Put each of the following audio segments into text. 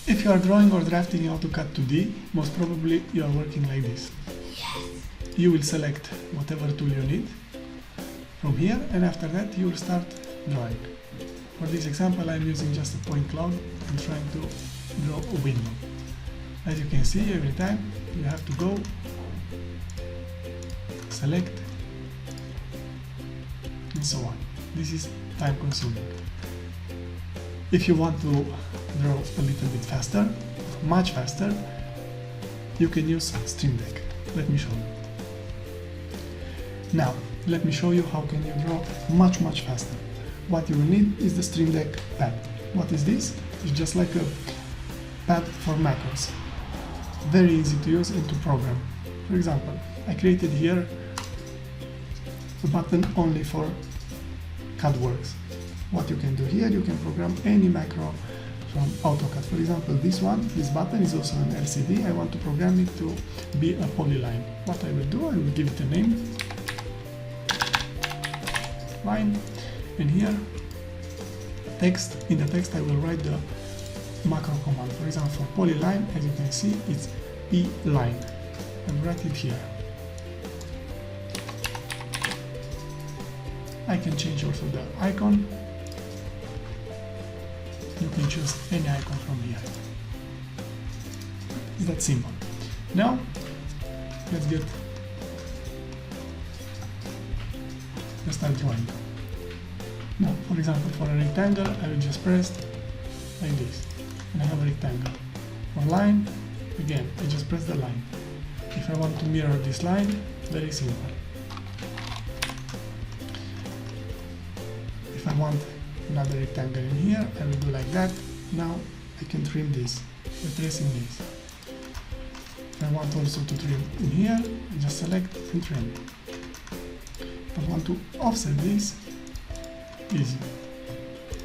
If you are drawing or drafting in AutoCAD 2D, most probably you are working like this. You will select whatever tool you need from here, and after that you will start drawing. For this example, I'm using just a point cloud and trying to draw a window. As you can see, every time you have to go, select, and so on. This is time consuming. If you want to draw a little bit faster, much faster, you can use Stream Deck. Let me show you. Now, let me show you how can you draw much faster. What you will need is the Stream Deck pad. What is this? It's just like a pad for macros. Very easy to use and to program. For example, I created here a button only for CADWorks. What you can do here, you can program any macro from AutoCAD. For example, this button is also an LCD. I want to program it to be a polyline. What I will do, I will give it a name, line, and here, text. In the text, I will write the macro command. For example, for polyline, as you can see, it's P-line. I will write it here. I can change also the icon. You can choose any icon from here. It's that simple. Now, let's start drawing. Now, for example, for a rectangle, I will just press like this, and I have a rectangle. For line, again, I just press the line. If I want to mirror this line, very simple. If I want another rectangle in here, I will do like that. Now I can trim this by tracing this. If I want also to trim in here, I just select and trim. If I want to offset this, easy.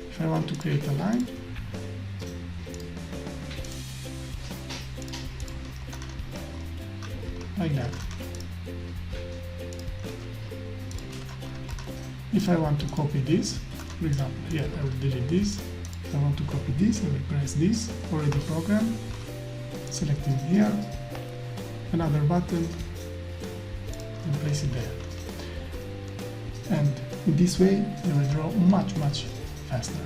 If I want to create a line, like that. If I want to copy this, for example, here I will delete this. If I want to copy this, I will press this, already programmed, selecting here, another button, and place it there. And in this way, you will draw much faster.